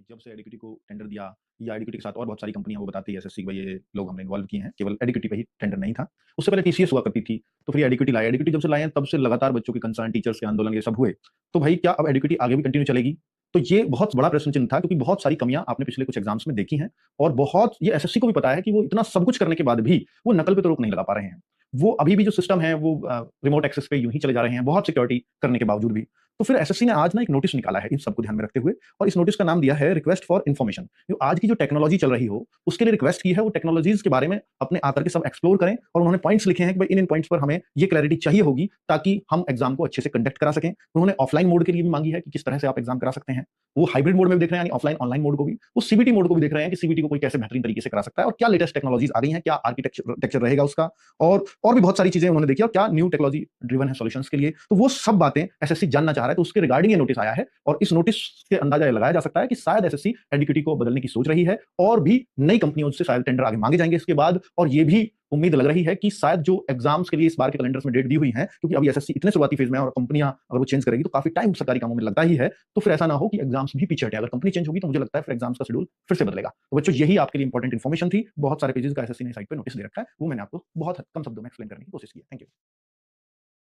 जब से एडिक्विटी को टेंडर दिया या एडिक्विटी के साथ और बहुत सारी कंपनियां वो बताती है एसएससी, भाई ये लोग हमने इन्वॉल्व किए हैं, केवल एडिक्विटी पे ही टेंडर नहीं था। उससे पहले टीसीएस हुआ करती थी, तो फिर एडिक्विटी लाए, एडिक्विटी जब से लाए हैं तब से लगातार बच्चों के कंसर्न, टीचर्स के आंदोलन ये सब हुए। तो भाई क्या अब एडिक्विटी आगे भी कंटिन्यू चलेगी? तो ये बहुत बड़ा प्रश्न चिन्ह था, क्योंकि बहुत सारी कमियां आपने पिछले कुछ एग्जाम्स में देखी हैं, और बहुत ये एसएससी को भी पता है कि वो इतना सब कुछ करने के बाद भी वो नकल पे तो रोक नहीं लगा पा रहे हैं। वो अभी भी जो सिस्टम है वो रिमोट एक्सेस पे यूं ही चले जा रहे हैं, बहुत सिक्योरिटी करने के बावजूद भी। तो फिर एसएससी ने आज ना एक नोटिस निकाला है इन सबको ध्यान में रखते हुए, और इस नोटिस का नाम दिया है रिक्वेस्ट फॉर इन्फॉर्मेशन। जो आज की जो टेक्नोलॉजी चल रही हो उसके लिए रिक्वेस्ट की है, वो टेक्नोलॉजीज के बारे में अपने आकर के सब एक्सप्लोर करें, और उन्होंने पॉइंट्स लिखे हैं कि भाई इन इन पॉइंट्स पर हमें ये क्लैरिटी चाहिए होगी ताकि हम एग्जाम को अच्छे से कंडक्ट करा सकें। उन्होंने ऑफलाइन मोड के लिए भी मांगी है कि किस तरह से आप एग्जाम करा सकते हैं, वो हाइब्रिड मोड में भी देख रहे हैं, यानी ऑफलाइन ऑनलाइन मोड को भी, वो सीबीटी मोड को भी देख रहे हैं कि सीबीटी को कोई कैसे बेहतरीन तरीके से करा सकता है, और क्या लेटेस्ट टेक्नोलॉजीज आ गई हैं, क्या आर्किटेक्चर रहेगा उसका, और भी बहुत सारी चीजें उन्होंने देखी, और क्या न्यू टेक्नोलॉजी ड्रिवन है सॉल्यूशंस के लिए। तो वो सब बातें एसएससी जानना चाह रहा है, तो उसके रिगार्डिंग ये नोटिस आया है, और इस नोटिस से अंदाजा ये लगाया जा सकता है कि शायद एसएससी एडिक्विटी को बदलने की सोच रही है, और भी नई कंपनियों से शायद टेंडर आगे मांगे जाएंगे इसके बाद। और ये भी उम्मीद लग रही है कि शायद जो एग्जाम्स के लिए इस बार के कैलेंडर्स में डेट दी हुई है, क्योंकि अभी एसएससी इतने शुरुआती फेज में है और कंपनियां अगर वो चेंज करेगी तो काफी टाइम सरकारी कामों में लगता ही है, तो फिर ऐसा ना हो कि एग्जाम्स भी पीछे हटे। अगर कंपनी चेंज होगी तो मुझे लगता है फिर एग्जाम्स का शेड्यूल फिर से बदलेगा। तो बच्चों, यही आपके लिए इंपॉर्टेंट इन्फॉर्मेशन थी। बहुत सारे पेजेस का एसएससी ने साइट पे नोटिस दे रखा है, वो मैंने आपको बहुत कम शब्दों में एक्सप्लेन करने की कोशिश की है। Thank you.